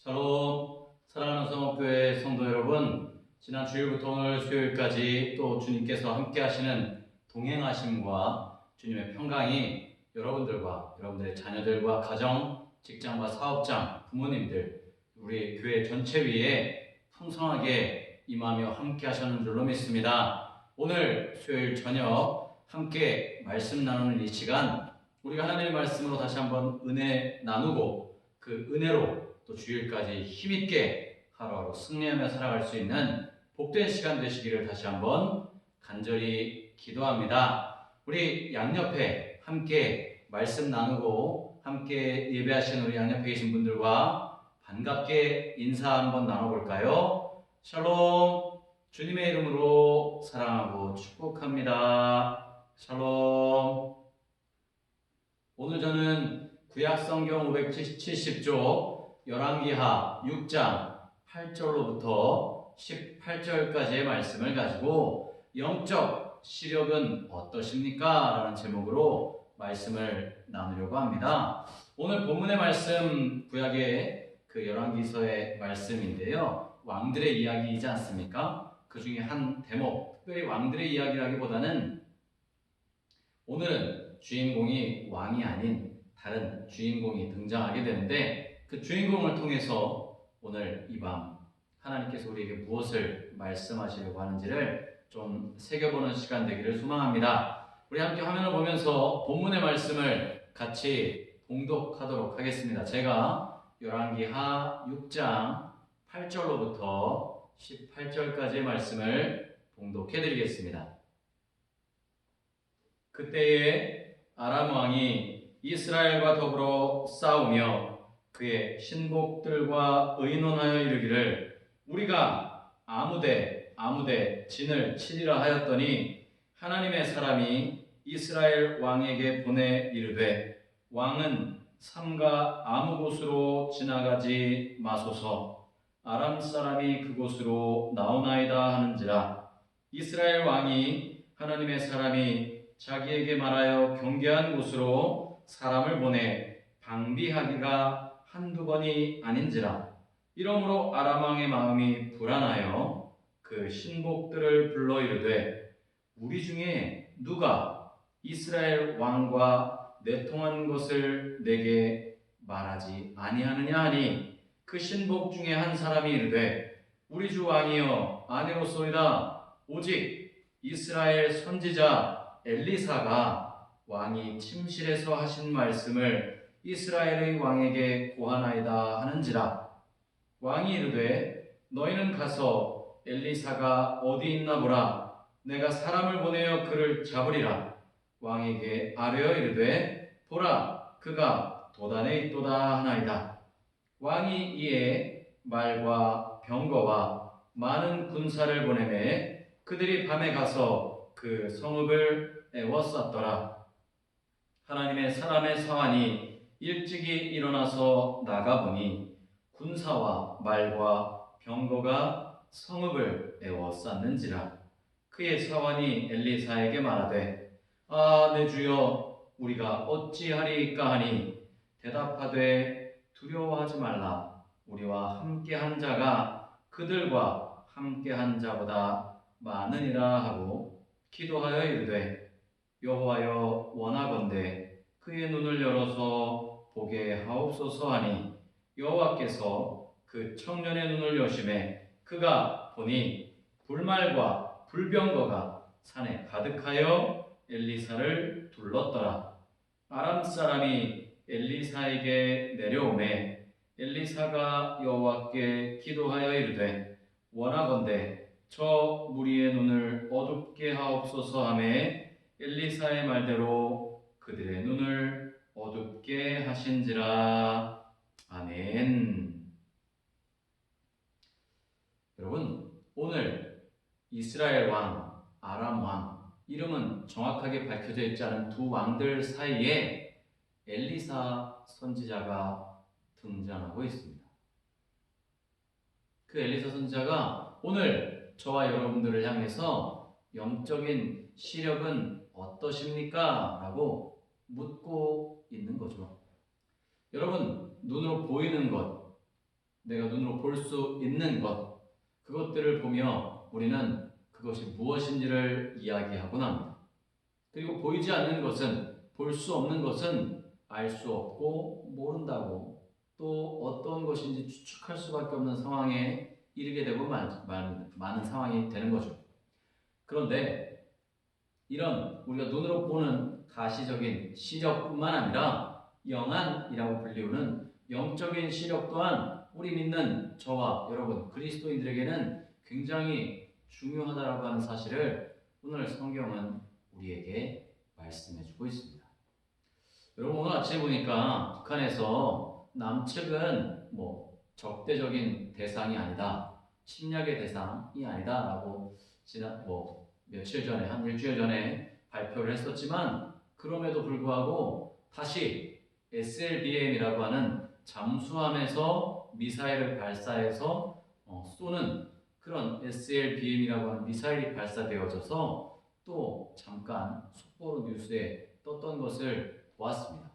샬롬, 사랑하는 성업교회 성도 여러분, 지난 주일부터 오늘 수요일까지 또 주님께서 함께 하시는 동행하심과 주님의 평강이 여러분들과 여러분들의 자녀들과 가정, 직장과 사업장, 부모님들, 우리 교회 전체 위에 풍성하게 임하며 함께 하셨는 줄로 믿습니다. 오늘 수요일 저녁 함께 말씀 나누는 이 시간, 우리가 하나님의 말씀으로 다시 한번 은혜 나누고 그 은혜로 또 주일까지 힘있게 하루하루 승리하며 살아갈 수 있는 복된 시간 되시기를 다시 한번 간절히 기도합니다. 우리 양옆에 함께 말씀 나누고 함께 예배하시는 우리 양옆에 계신 분들과 반갑게 인사 한번 나눠볼까요? 샬롬, 주님의 이름으로 사랑하고 축복합니다. 샬롬. 오늘 저는 구약성경 570조 열왕기하 6장 8절로부터 18절까지의 말씀을 가지고 영적 시력은 어떠십니까? 라는 제목으로 말씀을 나누려고 합니다. 오늘 본문의 말씀 구약의 그 열왕기서의 말씀인데요. 왕들의 이야기이지 않습니까? 그 중에 한 대목, 특별히 왕들의 이야기라기보다는 오늘은 주인공이 왕이 아닌 다른 주인공이 등장하게 되는데 그 주인공을 통해서 오늘 이 밤 하나님께서 우리에게 무엇을 말씀하시려고 하는지를 좀 새겨보는 시간 되기를 소망합니다. 우리 함께 화면을 보면서 본문의 말씀을 같이 봉독하도록 하겠습니다. 제가 열왕기하 6장 8절로부터 18절까지의 말씀을 봉독해 드리겠습니다. 그때에 아람 왕이 이스라엘과 더불어 싸우며 그의 신복들과 의논하여 이르기를 우리가 아무데 진을 치리라 하였더니 하나님의 사람이 이스라엘 왕에게 보내 이르되 왕은 삼가 아무 곳으로 지나가지 마소서 아람 사람이 그곳으로 나오나이다 하는지라. 이스라엘 왕이 하나님의 사람이 자기에게 말하여 경계한 곳으로 사람을 보내 방비하기가 한두 번이 아닌지라. 이러므로 아람 왕의 마음이 불안하여 그 신복들을 불러 이르되 우리 중에 누가 이스라엘 왕과 내통한 것을 내게 말하지 아니하느냐 하니 그 신복 중에 한 사람이 이르되 우리 주 왕이여 아니로소이다. 오직 이스라엘 선지자 엘리사가 왕이 침실에서 하신 말씀을 이스라엘의 왕에게 고하나이다 하는지라. 왕이 이르되 너희는 가서 엘리사가 어디 있나 보라. 내가 사람을 보내어 그를 잡으리라. 왕에게 아뢰어 이르되 보라 그가 도단에 있도다 하나이다. 왕이 이에 말과 병거와 많은 군사를 보내매 그들이 밤에 가서 그 성읍을 에워쌌더라. 하나님의 사람의 사환이 일찍이 일어나서 나가보니 군사와 말과 병거가 성읍을 에워쌌는지라. 그의 사환이 엘리사에게 말하되 내 주여 우리가 어찌하리이까 하니 대답하되 두려워하지 말라. 우리와 함께한 자가 그들과 함께한 자보다 많으니라 하고 기도하여 이르되 여호와여 원하건대 그의 눈을 열어서 보게 하옵소서 하니 여호와께서 그 청년의 눈을 여심해 그가 보니 불말과 불병거가 산에 가득하여 엘리사를 둘렀더라. 아람 사람이 엘리사에게 내려오매 엘리사가 여호와께 기도하여 이르되 원하건대 저 무리의 눈을 어둡게 하옵소서 하매 엘리사의 말대로 그들의 눈을 어둡게 하신지라. 아멘. 여러분, 오늘 이스라엘 왕, 아람 왕, 이름은 정확하게 밝혀져 있지 않은 두 왕들 사이에 엘리사 선지자가 등장하고 있습니다. 그 엘리사 선지자가 오늘 저와 여러분들을 향해서 영적인 시력은 어떠십니까? 라고 묻고 있는 거죠. 여러분, 눈으로 보이는 것, 내가 눈으로 볼 수 있는 것, 그것들을 보며 우리는 그것이 무엇인지를 이야기하곤 합니다. 그리고 보이지 않는 것은, 볼 수 없는 것은 알 수 없고 모른다고, 또 어떤 것인지 추측할 수밖에 없는 상황에 이르게 되고 많은 상황이 되는 거죠. 그런데 이런 우리가 눈으로 보는 가시적인 시력뿐만 아니라 영안이라고 불리우는 영적인 시력 또한 우리 믿는 저와 여러분 그리스도인들에게는 굉장히 중요하다라고 하는 사실을 오늘 성경은 우리에게 말씀해주고 있습니다. 여러분 오늘 아침에 보니까 북한에서 남측은 적대적인 대상이 아니다, 침략의 대상이 아니다라고 며칠 전에, 한 일주일 전에 발표를 했었지만, 그럼에도 불구하고 다시 SLBM이라고 하는 잠수함에서 미사일을 발사해서 쏘는 그런 SLBM이라고 하는 미사일이 발사되어져서 또 잠깐 속보로 뉴스에 떴던 것을 보았습니다.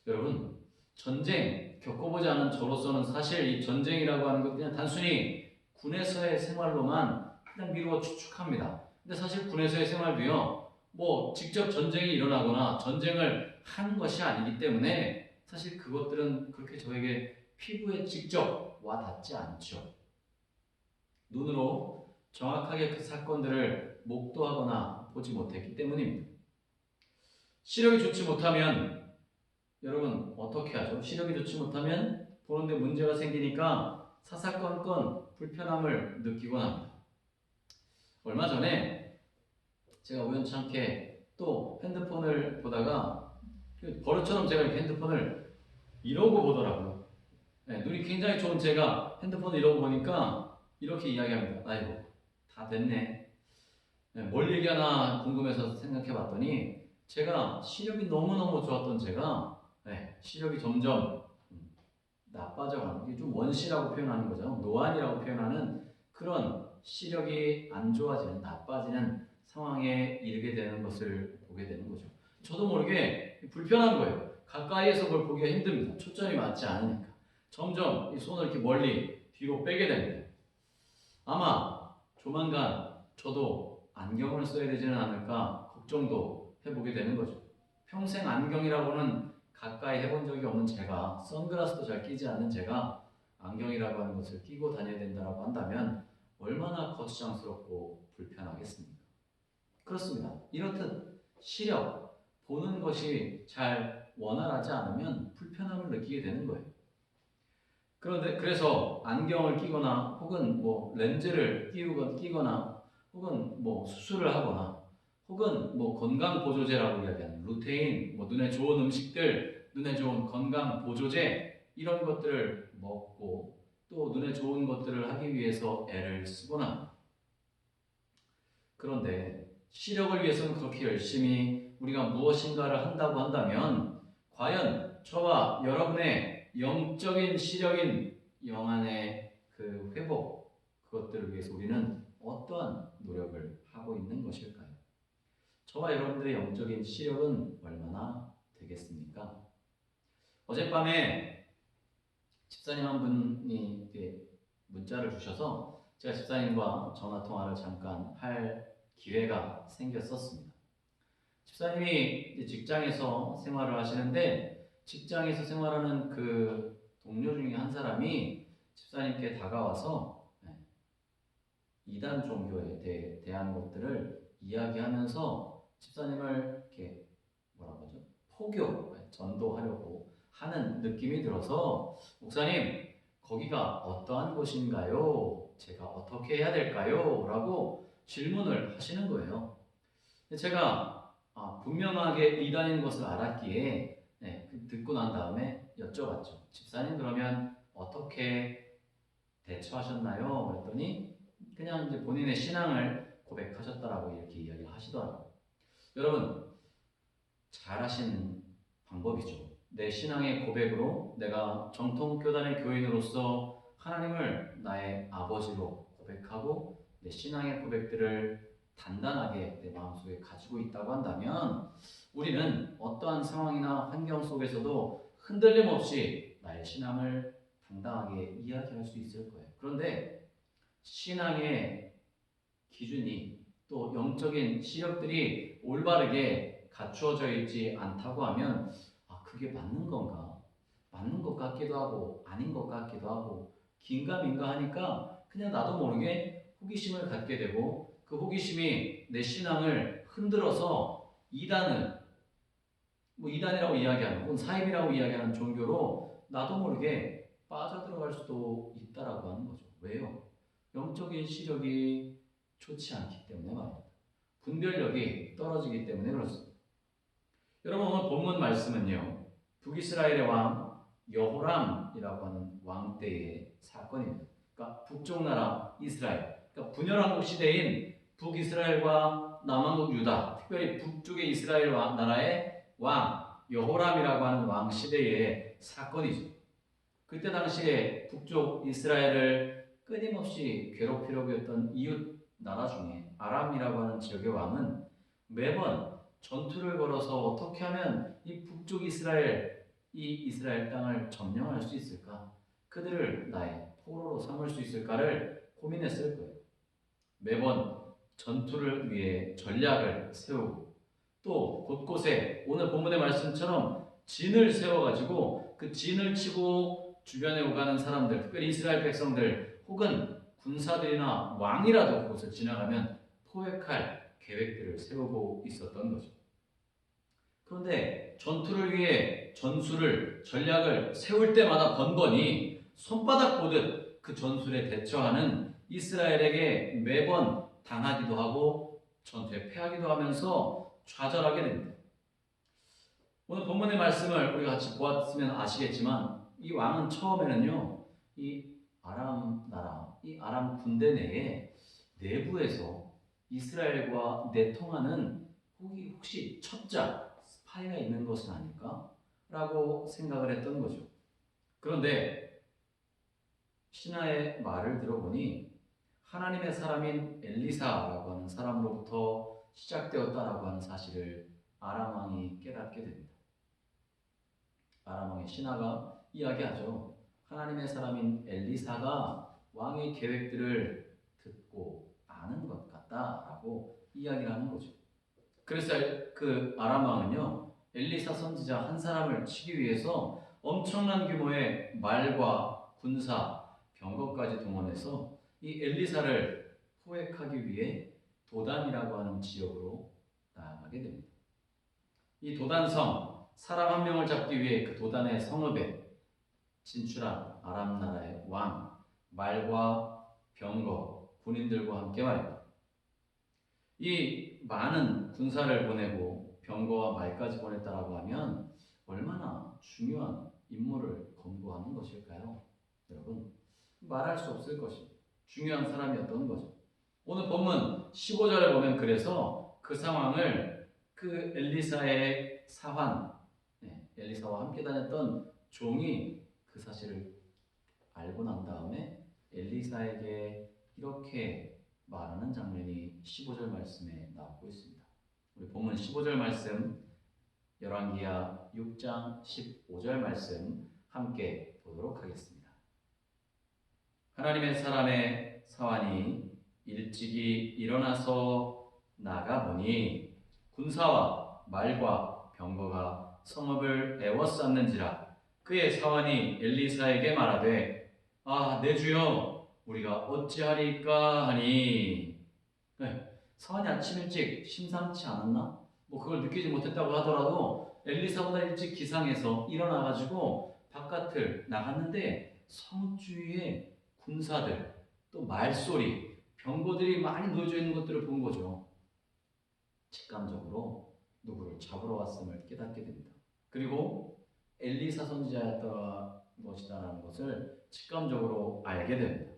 여러분, 전쟁 겪어보지 않은 저로서는 사실 이 전쟁이라고 하는 것 그냥 단순히 군에서의 생활로만 그냥 미루어 추측합니다. 근데 사실 군에서의 생활도요, 직접 전쟁이 일어나거나 전쟁을 한 것이 아니기 때문에 사실 그것들은 그렇게 저에게 피부에 직접 와 닿지 않죠. 눈으로 정확하게 그 사건들을 목도하거나 보지 못했기 때문입니다. 시력이 좋지 못하면 여러분 어떻게 하죠? 시력이 좋지 못하면 보는데 문제가 생기니까 사사건건 불편함을 느끼곤 합니다. 얼마 전에 제가 우연찮게 또 핸드폰을 보다가 버릇처럼 제가 이렇게 핸드폰을 이러고 보더라고요. 눈이 굉장히 좋은 제가 핸드폰을 이러고 보니까 이렇게 이야기합니다. 아이고 다 됐네. 뭘 얘기하나 궁금해서 생각해 봤더니 제가 시력이 너무너무 좋았던 제가 시력이 점점 나빠져가는, 이게 좀 원시라고 표현하는 거죠. 노안이라고 표현하는 그런 시력이 안 좋아지는, 나빠지는 상황에 이르게 되는 것을 보게 되는 거죠. 저도 모르게 불편한 거예요. 가까이에서 그걸 보기가 힘듭니다. 초점이 맞지 않으니까. 점점 이 손을 이렇게 멀리 뒤로 빼게 됩니다. 아마 조만간 저도 안경을 써야 되지는 않을까 걱정도 해보게 되는 거죠. 평생 안경이라고는 가까이 해본 적이 없는 제가, 선글라스도 잘 끼지 않는 제가 안경이라고 하는 것을 끼고 다녀야 된다고 한다면 얼마나 거추장스럽고 불편하겠습니까? 그렇습니다. 이렇듯 시력, 보는 것이 잘 원활하지 않으면 불편함을 느끼게 되는 거예요. 그래서 안경을 끼거나 혹은 렌즈를 끼거나 혹은 수술을 하거나 혹은 건강 보조제라고 이야기하는 루테인, 눈에 좋은 음식들, 눈에 좋은 건강 보조제 이런 것들을 먹고 또 눈에 좋은 것들을 하기 위해서 애를 쓰곤 합니다. 그런데 시력을 위해서는 그렇게 열심히 우리가 무엇인가를 한다고 한다면 과연 저와 여러분의 영적인 시력인 영안의 그 회복, 그것들을 위해서 우리는 어떠한 노력을 하고 있는 것일까요? 저와 여러분들의 영적인 시력은 얼마나 되겠습니까? 어젯밤에 집사님 한 분이 문자를 주셔서 제가 집사님과 전화 통화를 잠깐 할 기회가 생겼었습니다. 집사님이 직장에서 생활을 하시는데 직장에서 생활하는 그 동료 중에 한 사람이 집사님께 다가와서 이단 종교에 대한 것들을 이야기하면서 집사님을 이렇게 포교, 전도하려고 하는 느낌이 들어서 목사님 거기가 어떠한 곳인가요? 제가 어떻게 해야 될까요? 라고 질문을 하시는 거예요. 제가 분명하게 이단인 것을 알았기에 듣고 난 다음에 여쭤봤죠. 집사님 그러면 어떻게 대처하셨나요? 그랬더니 그냥 이제 본인의 신앙을 고백하셨다라고 이렇게 이야기를 하시더라고요. 여러분 잘하신 방법이죠. 내 신앙의 고백으로 내가 정통교단의 교인으로서 하나님을 나의 아버지로 고백하고 내 신앙의 고백들을 단단하게 내 마음속에 가지고 있다고 한다면 우리는 어떠한 상황이나 환경 속에서도 흔들림 없이 나의 신앙을 당당하게 이야기할 수 있을 거예요. 그런데 신앙의 기준이 또 영적인 시력들이 올바르게 갖추어져 있지 않다고 하면 그게 맞는 건가? 맞는 것 같기도 하고 아닌 것 같기도 하고 긴가민가 하니까 그냥 나도 모르게 호기심을 갖게 되고 그 호기심이 내 신앙을 흔들어서 이단이라고 이야기하는 혹은 사입이라고 이야기하는 종교로 나도 모르게 빠져들어갈 수도 있다라고 하는 거죠. 왜요? 영적인 시력이 좋지 않기 때문에 말입니다. 분별력이 떨어지기 때문에 그렇습니다. 여러분 오늘 본문 말씀은요. 북이스라엘의 왕 여호람이라고 하는 왕 때의 사건입니다. 그러니까 북쪽 나라 이스라엘, 그러니까 분열왕국 시대인 북이스라엘과 남왕국 유다, 특별히 북쪽의 이스라엘 나라의 왕 여호람이라고 하는 왕 시대의 사건이죠. 그때 당시에 북쪽 이스라엘을 끊임없이 괴롭히려고 했던 이웃 나라 중에 아람이라고 하는 지역의 왕은 매번 전투를 걸어서 어떻게 하면 이 북쪽 이스라엘, 이 이스라엘 땅을 점령할 수 있을까? 그들을 나의 포로로 삼을 수 있을까를 고민했을 거예요. 매번 전투를 위해 전략을 세우고 또 곳곳에 오늘 본문의 말씀처럼 진을 세워가지고 그 진을 치고 주변에 오가는 사람들, 특별히 이스라엘 백성들 혹은 군사들이나 왕이라도 그곳을 지나가면 포획할 계획들을 세우고 있었던 거죠. 그런데 전투를 위해 전략을 세울 때마다 번번이 손바닥 보듯 그 전술에 대처하는 이스라엘에게 매번 당하기도 하고 전투에 패하기도 하면서 좌절하게 됩니다. 오늘 본문의 말씀을 우리가 같이 보았으면 아시겠지만 이 왕은 처음에는요, 이 아람 나라, 이 아람 군대 내에 내부에서 이스라엘과 내통하는 혹시 첩자, 스파이가 있는 것은 아닐까? 라고 생각을 했던 거죠. 그런데 신하의 말을 들어보니 하나님의 사람인 엘리사라고 하는 사람으로부터 시작되었다라고 하는 사실을 아람 왕이 깨닫게 됩니다. 아람 왕의 신하가 이야기하죠. 하나님의 사람인 엘리사가 왕의 계획들을 듣고 아는 것 같다라고 이야기를 하는 거죠. 그래서 그 아람 왕은요, 엘리사 선지자 한 사람을 치기 위해서 엄청난 규모의 말과 군사, 병거까지 동원해서 이 엘리사를 포획하기 위해 도단이라고 하는 지역으로 나아가게 됩니다. 이 도단성, 사람 한 명을 잡기 위해 그 도단의 성읍에 진출한 아람 나라의 왕, 말과 병거, 군인들과 함께 말입니다. 이 많은 군사를 보내고 병거와 말까지 보냈다라고 하면 얼마나 중요한 임무를 검거하는 것일까요? 여러분, 말할 수 없을 것입니다. 중요한 사람이었던 거죠. 오늘 본문 15절에 보면 그래서 그 상황을 그 엘리사의 사환, 엘리사와 함께 다녔던 종이 그 사실을 알고 난 다음에 엘리사에게 이렇게 말하는 장면이 15절 말씀에 나오고 있습니다. 우리 본문 15절 말씀, 열왕기하 6장 15절 말씀 함께 보도록 하겠습니다. 하나님의 사람의 사환이 일찍이 일어나서 나가보니 군사와 말과 병거가 성읍을 에워쌌는지라. 그의 사환이 엘리사에게 말하되 내 주여 우리가 어찌하리까 하니. 사환이 아침 일찍 심상치 않았나? 그걸 느끼지 못했다고 하더라도 엘리사보다 일찍 기상해서 일어나가지고 바깥을 나갔는데 성읍 주위에 군사들, 또 말소리, 병거들이 많이 놓여져 있는 것들을 본 거죠. 직감적으로 누구를 잡으러 왔음을 깨닫게 됩니다. 그리고 엘리사 선지자였던 것이다라는 것을 직감적으로 알게 됩니다.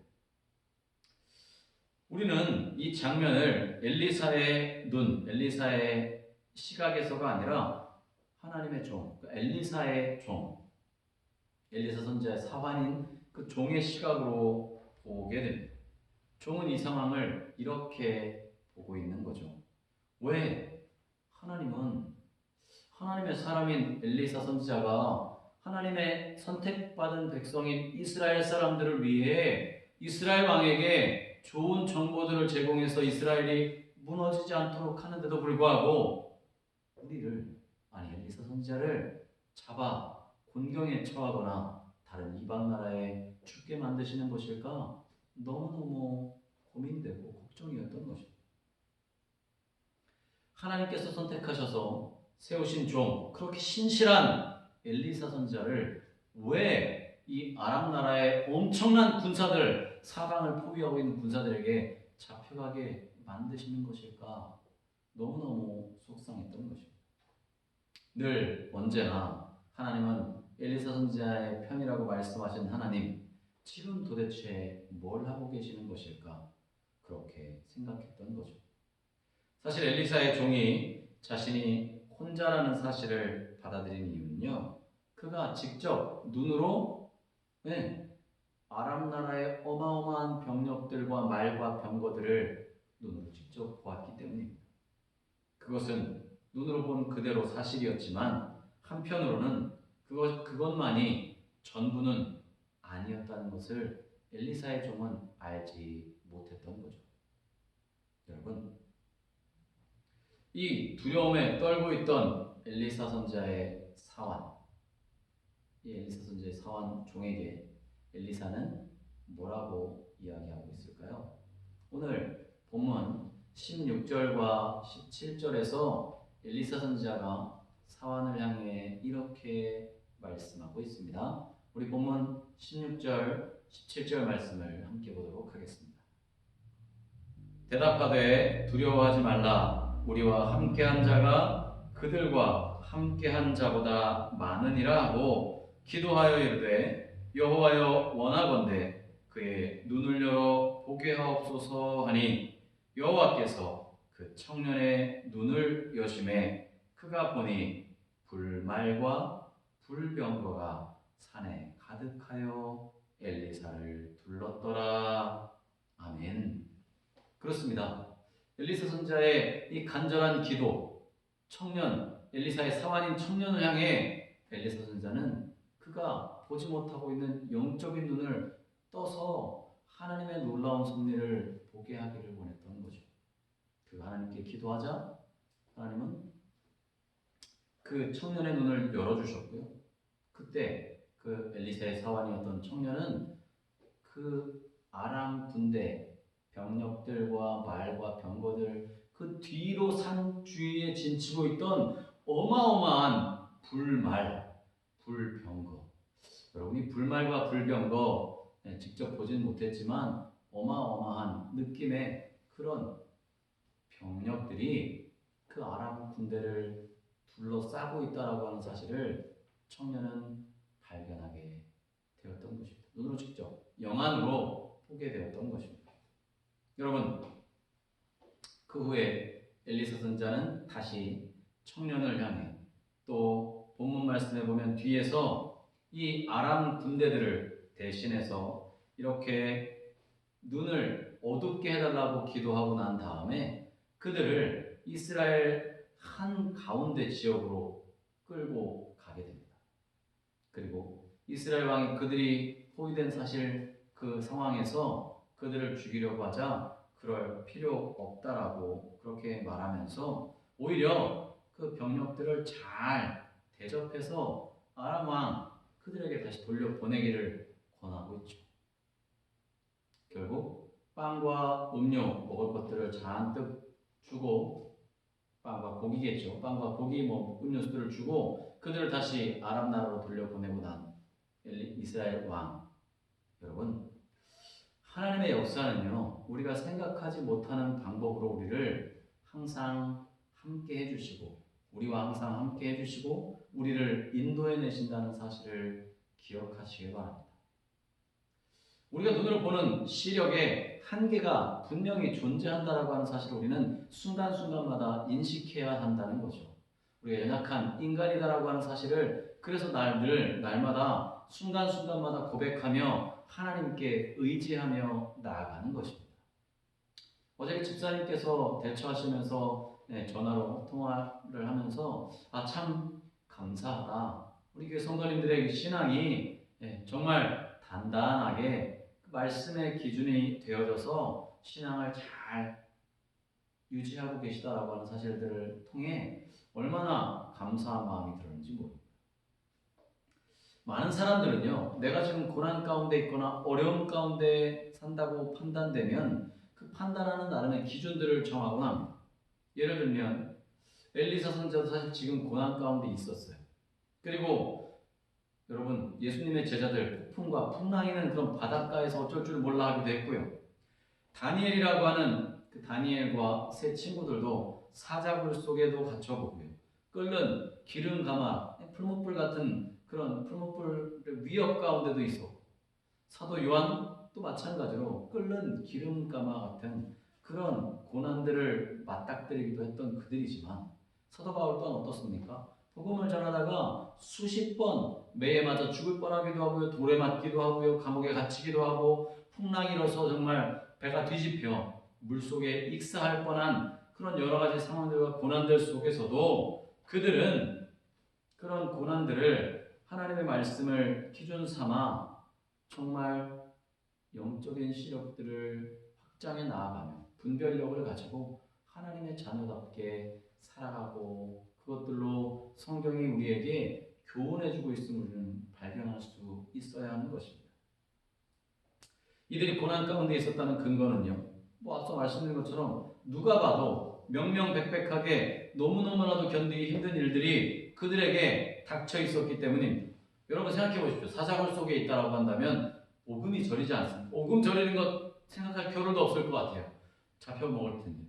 우리는 이 장면을 엘리사의 눈, 엘리사의 시각에서가 아니라 하나님의 종, 엘리사의 종, 엘리사 선지자의 사환인 그 종의 시각으로 보게 됩니다. 종은 이 상황을 이렇게 보고 있는 거죠. 왜 하나님의 사람인 엘리사 선지자가 하나님의 선택받은 백성인 이스라엘 사람들을 위해 이스라엘 왕에게 좋은 정보들을 제공해서 이스라엘이 무너지지 않도록 하는데도 불구하고 우리를, 아니 엘리사 선지자를 잡아 곤경에 처하거나 다른 이방 나라에 죽게 만드시는 것일까 너무너무 고민되고 걱정이었던 것입니다. 하나님께서 선택하셔서 세우신 종, 그렇게 신실한 엘리사 선지자를 왜 이 아람 나라의 엄청난 군사들, 사방을 포위하고 있는 군사들에게 잡혀가게 만드시는 것일까 너무너무 속상했던 것입니다. 늘 언제나 하나님은 엘리사 선지자의 편이라고 말씀하신 하나님, 지금 도대체 뭘 하고 계시는 것일까 그렇게 생각했던 거죠. 사실 엘리사의 종이 자신이 혼자라는 사실을 받아들인 이유는요, 그가 직접 눈으로 아람 나라의 어마어마한 병력들과 말과 병거들을 눈으로 직접 보았기 때문입니다. 그것은 눈으로 본 그대로 사실이었지만 한편으로는 그것만이 전부는 아니었다는 것을 엘리사의 종은 알지 못했던 거죠. 여러분, 이 두려움에 떨고 있던 엘리사 선지자의 사환, 이 엘리사 선지자의 사환 종에게 엘리사는 뭐라고 이야기하고 있을까요? 오늘 본문 16절과 17절에서 엘리사 선지자가 사환을 향해 이렇게 말씀하고 있습니다. 우리 본문 16절, 17절 말씀을 함께 보도록 하겠습니다. 대답하되 두려워하지 말라. 우리와 함께한 자가 그들과 함께한 자보다 많으니라 하고 기도하여 이르되 여호와여 원하건대 그의 눈을 열어 보게 하옵소서 하니 여호와께서 그 청년의 눈을 여심해 그가 보니 불말과 불병거가 산에 가득하여 엘리사를 둘렀더라. 아멘. 그렇습니다. 엘리사 선지자의 이 간절한 기도, 엘리사의 사환인 청년을 향해 엘리사 선지자는 그가 보지 못하고 있는 영적인 눈을 떠서 하나님의 놀라운 섭리를 보게 하기를 원했던 거죠. 그 하나님께 기도하자 하나님은 그 청년의 눈을 열어주셨고요. 그때 그 엘리사의 사환이었던 청년은 그 아람 군대 병력들과 말과 병거들, 그 뒤로 산 주위에 진치고 있던 어마어마한 불말, 불병거. 여러분이 불말과 불병거 직접 보진 못했지만 어마어마한 느낌의 그런 병력들이 그 아람 군대를 둘러싸고 있다라고 하는 사실을 청년은 발견하게 되었던 것입니다. 눈으로 직접 영안으로 보게 되었던 것입니다. 여러분, 그 후에 엘리사 선지자는 다시 청년을 향해 또 본문 말씀에 보면 뒤에서 이 아람 군대들을 대신해서 이렇게 눈을 어둡게 해달라고 기도하고 난 다음에 그들을 이스라엘 한 가운데 지역으로 끌고 가게 됩니다. 그리고 이스라엘 왕이 그들이 포위된 사실 그 상황에서 그들을 죽이려고 하자 그럴 필요 없다라고 그렇게 말하면서 오히려 그 병력들을 잘 대접해서 아람 왕 그들에게 다시 돌려보내기를 권하고 있죠. 결국 빵과 음료 먹을 것들을 잔뜩 주고, 빵과 고기겠죠. 빵과 고기, 음료수들을 주고 그들을 다시 아람 나라로 돌려보내고 난 이스라엘 왕. 여러분, 하나님의 역사는요, 우리가 생각하지 못하는 방법으로 우리를 항상 함께 해주시고, 우리와 항상 함께 해주시고, 우리를 인도해 내신다는 사실을 기억하시기 바랍니다. 우리가 눈으로 보는 시력에 한계가 분명히 존재한다라고 하는 사실을 우리는 순간순간마다 인식해야 한다는 거죠. 우리가 연약한 인간이다라고 하는 사실을 그래서 날마다 순간순간마다 고백하며 하나님께 의지하며 나아가는 것입니다. 어제 집사님께서 대처하시면서 전화로 통화를 하면서 참 감사하다. 우리 교회 성도님들의 신앙이 정말 단단하게 말씀의 기준이 되어져서 신앙을 잘 유지하고 계시다라고 하는 사실들을 통해 얼마나 감사한 마음이 들었는지 모릅니다. 많은 사람들은요, 내가 지금 고난 가운데 있거나 어려움 가운데 산다고 판단되면 그 판단하는 나름의 기준들을 정하곤 합니다. 예를 들면 엘리사 선지자도 사실 지금 고난 가운데 있었어요. 그리고 여러분, 예수님의 제자들 폭풍과 풍랑이는 그런 바닷가에서 어쩔 줄 몰라 하기도 했고요. 다니엘이라고 하는 그 다니엘과 세 친구들도 사자굴 속에도 갇혀보고요. 끓는 기름 가마, 풀무불 같은 그런 풀무불 위협 가운데도 있었고, 사도 요한도 마찬가지로 끓는 기름 가마 같은 그런 고난들을 맞닥뜨리기도 했던 그들이지만, 사도 바울 또한 어떻습니까? 복음을 전하다가 수십 번 매에 맞아 죽을 뻔하기도 하고요, 돌에 맞기도 하고요, 감옥에 갇히기도 하고, 풍랑이 일어서 정말 배가 뒤집혀 물속에 익사할 뻔한 그런 여러 가지 상황들과 고난들 속에서도 그들은 그런 고난들을 하나님의 말씀을 기준 삼아 정말 영적인 시력들을 확장해 나아가며 분별력을 가지고 하나님의 자녀답게 살아가고, 그것들로 성경이 우리에게 교훈해주고 있음을 우리는 발견할 수 있어야 하는 것입니다. 이들이 고난 가운데 있었다는 근거는요, 앞서 말씀드린 것처럼 누가 봐도 명명백백하게 너무너무나도 견디기 힘든 일들이 그들에게 닥쳐 있었기 때문입니다. 여러분 생각해 보십시오. 사자굴 속에 있다라고 한다면 오금이 저리지 않습니다. 오금 저리는 것 생각할 겨를도 없을 것 같아요. 잡혀 먹을 텐데.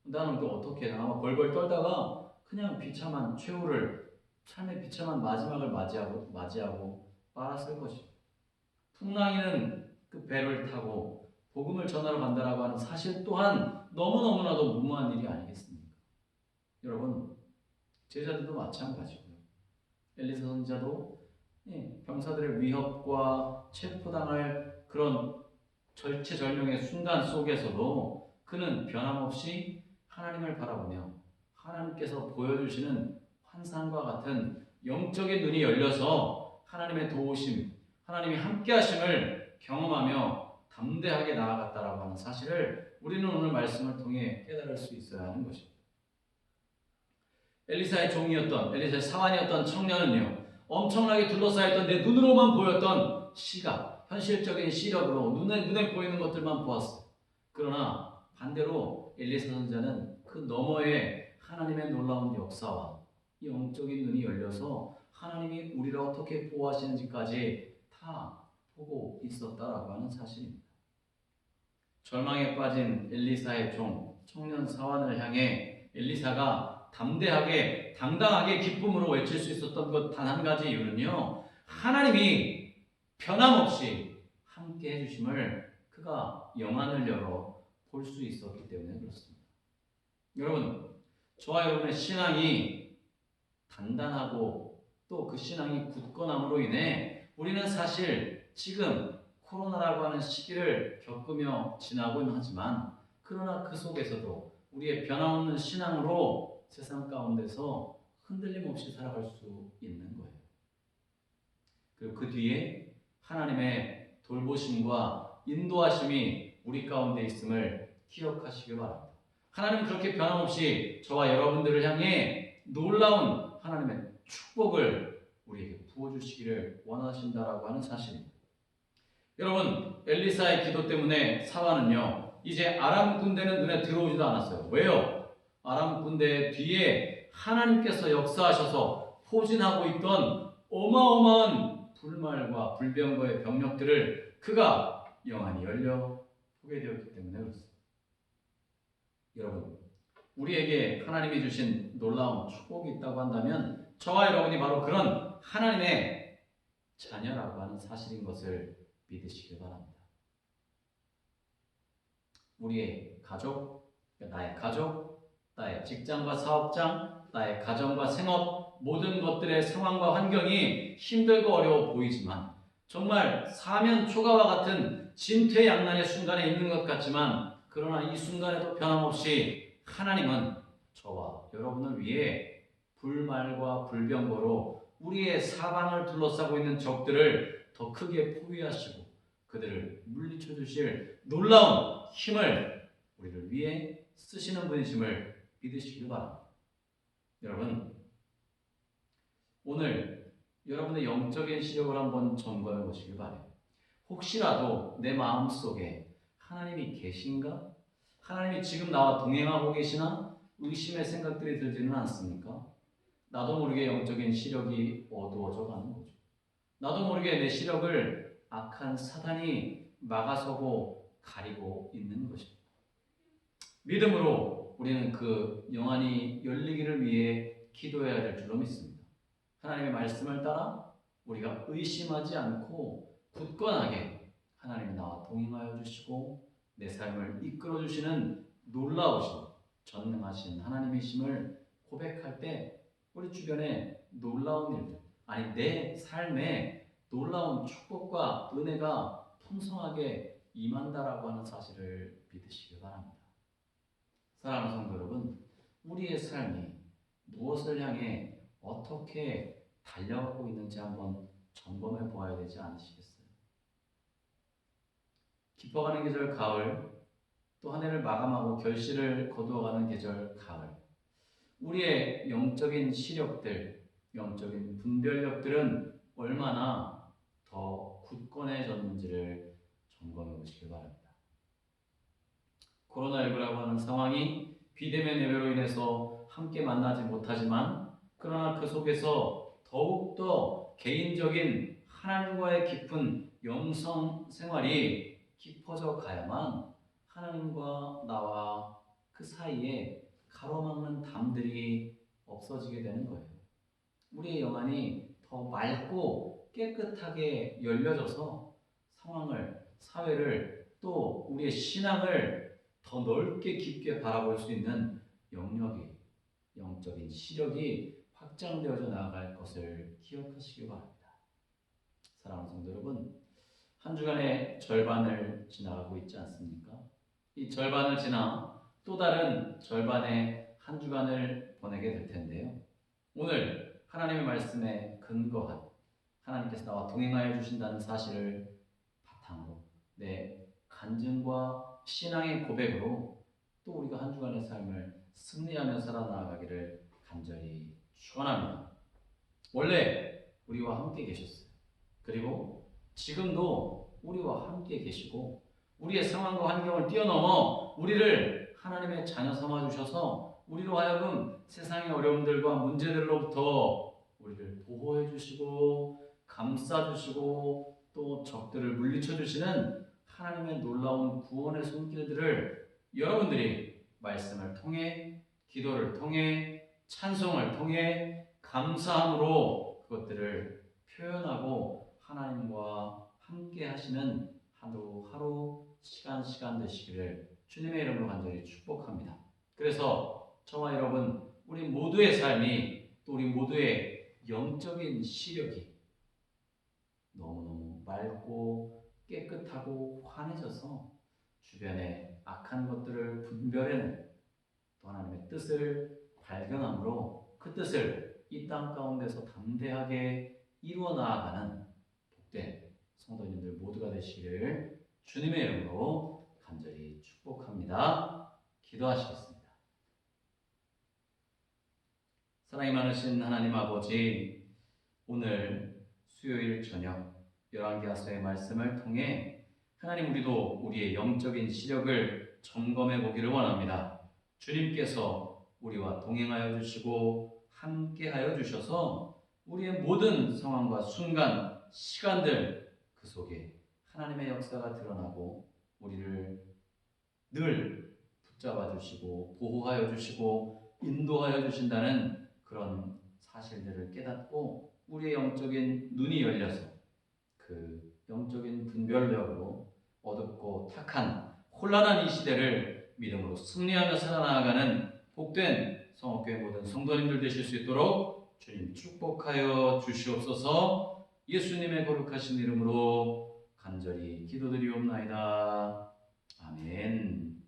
나는 또 어떻게 아마 벌벌 떨다가 그냥 비참한 최후를, 삶의 비참한 마지막을 맞이하고 말았을 것입니다. 풍랑이는 그 배를 타고 복음을 전하러 간다라고 하는 사실 또한 너무너무나도 무모한 일이 아니겠습니까? 여러분, 제자들도 마찬가지고요. 엘리사 선지자도 병사들의 위협과 체포당할 그런 절체절명의 순간 속에서도 그는 변함없이 하나님을 바라보며 하나님께서 보여주시는 환상과 같은 영적인 눈이 열려서 하나님의 도우심, 하나님이 함께하심을 경험하며 담대하게 나아갔다라고 하는 사실을 우리는 오늘 말씀을 통해 깨달을 수 있어야 하는 것입니다. 엘리사의 종이었던, 엘리사의 사환이었던 청년은요, 엄청나게 둘러싸였던 내 눈으로만 보였던 시각, 현실적인 시력으로 눈에 보이는 것들만 보았어요. 그러나 반대로 엘리사 선지자는 그 너머에 하나님의 놀라운 역사와 영적인 눈이 열려서 하나님이 우리를 어떻게 보호하시는지까지 다 보고 있었다라고 하는 사실입니다. 절망에 빠진 엘리사의 종, 청년 사환을 향해 엘리사가 담대하게, 당당하게 기쁨으로 외칠 수 있었던 것 단 한 가지 이유는요, 하나님이 변함없이 함께 해주심을 그가 영안을 열어 볼 수 있었기 때문에 그렇습니다. 여러분, 저와 여러분의 신앙이 단단하고 또 그 신앙이 굳건함으로 인해 우리는 사실 지금 코로나라고 하는 시기를 겪으며 지나고는 하지만, 그러나 그 속에서도 우리의 변함없는 신앙으로 세상 가운데서 흔들림 없이 살아갈 수 있는 거예요. 그리고 그 뒤에 하나님의 돌보심과 인도하심이 우리 가운데 있음을 기억하시기 바랍니다. 하나님은 그렇게 변함없이 저와 여러분들을 향해 놀라운 하나님의 축복을 우리에게 부어주시기를 원하신다라고 하는 사실입니다. 여러분, 엘리사의 기도 때문에 사환은요, 이제 아람 군대는 눈에 들어오지도 않았어요. 왜요? 아람 군대 뒤에 하나님께서 역사하셔서 포진하고 있던 어마어마한 불말과 불병거의 병력들을 그가 영안이 열려 보게 되었기 때문에 그렇습니다. 여러분, 우리에게 하나님이 주신 놀라운 축복이 있다고 한다면 저와 여러분이 바로 그런 하나님의 자녀라고 하는 사실인 것을 믿으시기 바랍니다. 우리의 가족, 나의 가족, 나의 직장과 사업장, 나의 가정과 생업, 모든 것들의 상황과 환경이 힘들고 어려워 보이지만, 정말 사면 초가와 같은 진퇴양난의 순간에 있는 것 같지만, 그러나 이 순간에도 변함없이 하나님은 저와 여러분을 위해 불말과 불병거로 우리의 사방을 둘러싸고 있는 적들을 더 크게 포위하시고 그들을 물리쳐 주실 놀라운 힘을 우리를 위해 쓰시는 분이심을 믿으시길 바랍니다. 여러분, 오늘 여러분의 영적인 시력을 한번 점검해 보시길 바라요. 혹시라도 내 마음속에 하나님이 계신가? 하나님이 지금 나와 동행하고 계시나? 의심의 생각들이 들지는 않습니까? 나도 모르게 영적인 시력이 어두워져 가는 거죠. 나도 모르게 내 시력을 악한 사단이 막아서고 가리고 있는 것입니다. 믿음으로 우리는 그 영안이 열리기를 위해 기도해야 될 줄로 믿습니다. 하나님의 말씀을 따라 우리가 의심하지 않고 굳건하게 하나님이 나와 동행하여 주시고 내 삶을 이끌어 주시는 놀라우신 전능하신 하나님이심을 고백할 때 우리 주변에 놀라운 일들, 아니 내 삶에 놀라운 축복과 은혜가 풍성하게 임한다라고 하는 사실을 믿으시기 바랍니다. 사랑하는 성도 여러분, 우리의 삶이 무엇을 향해 어떻게 달려가고 있는지 한번 점검해 보아야 되지 않으시겠어요? 깊어가는 계절 가을, 또 한 해를 마감하고 결실을 거두어가는 계절 가을, 우리의 영적인 시력들, 영적인 분별력들은 얼마나 더 굳건해졌는지를 점검해 보시기 바랍니다. 코로나19라고 하는 상황이 비대면 예배로 인해서 함께 만나지 못하지만 그러나 그 속에서 더욱더 개인적인 하나님과의 깊은 영성 생활이 깊어져 가야만 하나님과 나와 그 사이에 가로막는 담들이 없어지게 되는 거예요. 우리의 영안이 더 맑고 깨끗하게 열려져서 상황을, 사회를, 또 우리의 신앙을 더 넓게 깊게 바라볼 수 있는 영역이, 영적인 시력이 확장되어져 나아갈 것을 기억하시기 바랍니다. 사랑하는 성도 여러분, 한 주간의 절반을 지나가고 있지 않습니까? 이 절반을 지나 또 다른 절반의 한 주간을 보내게 될 텐데요. 오늘 하나님의 말씀에 근거한 하나님께서 나와 동행하여 주신다는 사실을 바탕으로 내 간증과 신앙의 고백으로 또 우리가 한 주간의 삶을 승리하며 살아나가기를 간절히 축원합니다. 원래 우리와 함께 계셨어요. 그리고 지금도 우리와 함께 계시고 우리의 상황과 환경을 뛰어넘어 우리를 하나님의 자녀 삼아 주셔서 우리로 하여금 세상의 어려움들과 문제들로부터 우리를 보호해 주시고 감싸 주시고 또 적들을 물리쳐 주시는 하나님의 놀라운 구원의 손길들을 여러분들이 말씀을 통해, 기도를 통해, 찬송을 통해 감사함으로 그것들을 표현하고 하나님과 함께 하시는 하루하루 시간 되시기를 주님의 이름으로 간절히 축복합니다. 그래서 저와 여러분, 우리 모두의 삶이, 또 우리 모두의 영적인 시력이 너무너무 맑고 깨끗하고 환해져서 주변의 악한 것들을 분별해내고 또 하나님의 뜻을 발견함으로 그 뜻을 이 땅 가운데서 담대하게 이루어 나아가는 복된 성도님들 모두가 되시기를 주님의 이름으로 간절히 축복합니다. 기도하시겠습니다. 사랑이 많으신 하나님 아버지, 오늘 수요일 저녁 열왕기하서의 말씀을 통해 하나님, 우리도 우리의 영적인 시력을 점검해 보기를 원합니다. 주님께서 우리와 동행하여 주시고 함께하여 주셔서 우리의 모든 상황과 순간, 시간들 그 속에 하나님의 역사가 드러나고 우리를 늘 붙잡아 주시고 보호하여 주시고 인도하여 주신다는 그런 사실들을 깨닫고 우리의 영적인 눈이 열려서 그 영적인 분별력으로 어둡고 탁한 혼란한 이 시대를 믿음으로 승리하며 살아나가는 복된 성업교회 모든 성도님들 되실 수 있도록 주님 축복하여 주시옵소서. 예수님의 거룩하신 이름으로 간절히 기도드리옵나이다. 아멘.